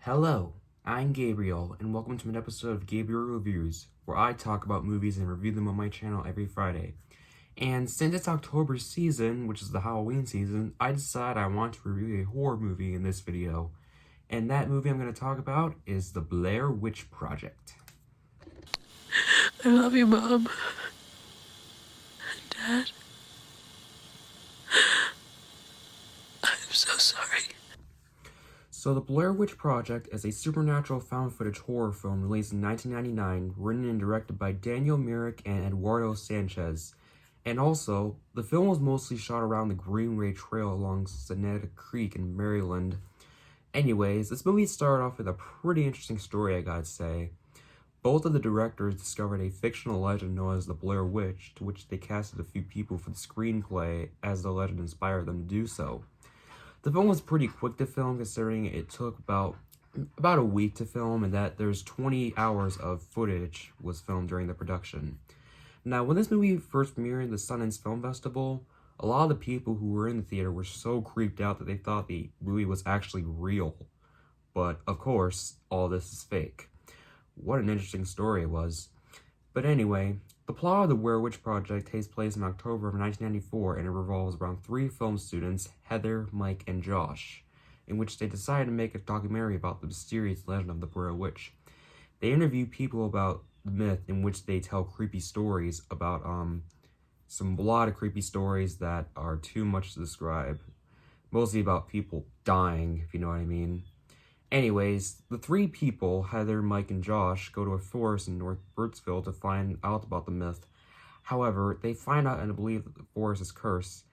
Hello, I'm Gabriel, and welcome to an episode of Gabriel Reviews, where I talk about movies and review them on my channel every Friday. And since it's October season, which is the Halloween season, I decided I want to review a horror movie in this video. And that movie I'm going to talk about is The Blair Witch Project. I love you, Mom. Dad. I'm so sorry. So The Blair Witch Project is a supernatural found-footage horror film released in 1999, written and directed by Daniel Myrick and Eduardo Sanchez. And also, the film was mostly shot around the Greenway Trail along Sonata Creek in Maryland. Anyways, this movie started off with a pretty interesting story, I gotta say. Both of the directors discovered a fictional legend known as the Blair Witch, to which they casted a few people for the screenplay as the legend inspired them to do so. The film was pretty quick to film, considering it took about a week to film, and that there's 20 hours of footage was filmed during the production. Now, when this movie first premiered at the Sundance Film Festival, a lot of the people who were in the theater were so creeped out that they thought the movie was actually real. But, of course, all this is fake. What an interesting story it was. But anyway, the plot of the Blair Witch Project takes place in October of 1994, and it revolves around three film students, Heather, Mike, and Josh, in which they decide to make a documentary about the mysterious legend of the Blair Witch. They interview people about the myth, in which they tell creepy stories about a lot of creepy stories that are too much to describe. Mostly about people dying, if you know what I mean. Anyways, the three people, Heather, Mike, and Josh, go to a forest in North Birdsville to find out about the myth. However, they find out and believe that the forest is cursed.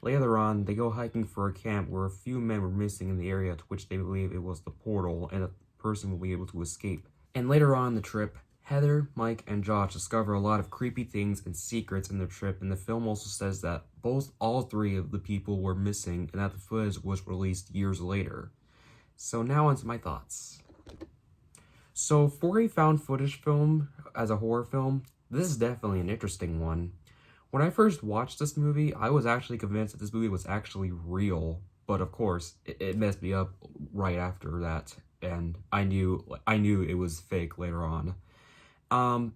Later on, they go hiking for a camp where a few men were missing in the area, to which they believe it was the portal and that the person will be able to escape. And later on the trip, Heather, Mike, and Josh discover a lot of creepy things and secrets in their trip, and the film also says that all three of the people were missing and that the footage was released years later. So now onto my thoughts. So for a found footage film as a horror film, this is definitely an interesting one. When I first watched this movie, I was actually convinced that this movie was actually real, but of course, it messed me up right after that, and I knew it was fake later on.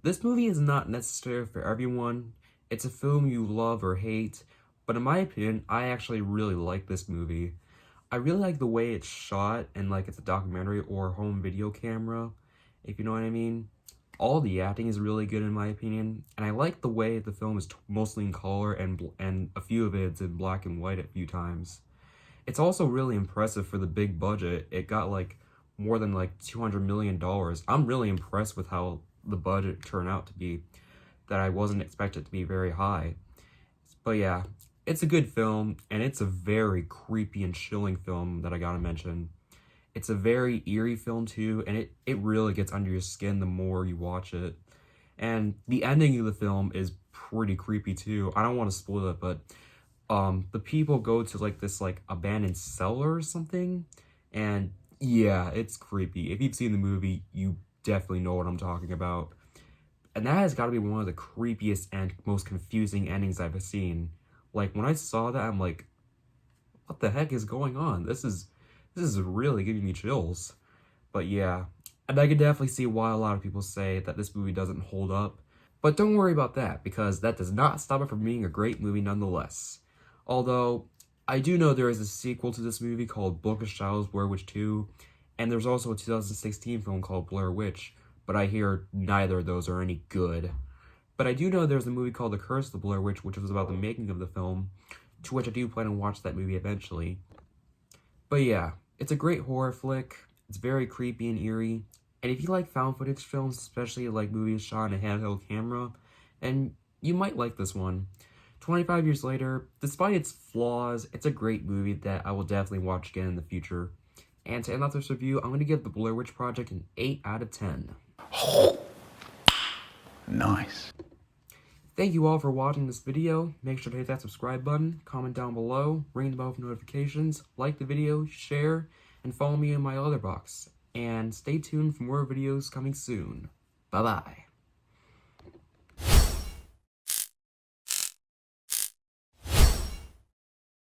This movie is not necessary for everyone. It's a film you love or hate, but in my opinion, I actually really like this movie. I really like the way it's shot, and like it's a documentary or home video camera, if you know what I mean. All the acting is really good in my opinion, and I like the way the film is mostly in color and a few of it's in black and white a few times. It's also really impressive for the big budget. It got like more than like $200 million. I'm really impressed with how the budget turned out to be, that I wasn't expected to be very high. But yeah, it's a good film, and it's a very creepy and chilling film that I gotta mention. It's a very eerie film too, and it really gets under your skin the more you watch it. And the ending of the film is pretty creepy too. I don't want to spoil it, but the people go to like this like abandoned cellar or something, and yeah, it's creepy. If you've seen the movie, you definitely know what I'm talking about. And that has got to be one of the creepiest and most confusing endings I've ever seen. Like, when I saw that, I'm like, what the heck is going on? This is really giving me chills. But yeah, and I can definitely see why a lot of people say that this movie doesn't hold up. But don't worry about that, because that does not stop it from being a great movie nonetheless. Although, I do know there is a sequel to this movie called Book of Shadows, Blair Witch 2, and there's also a 2016 film called Blair Witch, but I hear neither of those are any good. But I do know there's a movie called The Curse of the Blair Witch, which was about the making of the film, to which I do plan to watch that movie eventually. But yeah, it's a great horror flick. It's very creepy and eerie. And if you like found footage films, especially like movies shot on a handheld camera, and you might like this one. 25 years later, despite its flaws, it's a great movie that I will definitely watch again in the future. And to end off this review, I'm going to give The Blair Witch Project an 8 out of 10. Nice. Thank you all for watching this video. Make sure to hit that subscribe button, comment down below, ring the bell for notifications, like the video, share, and follow me in my other box. And stay tuned for more videos coming soon. Bye-bye.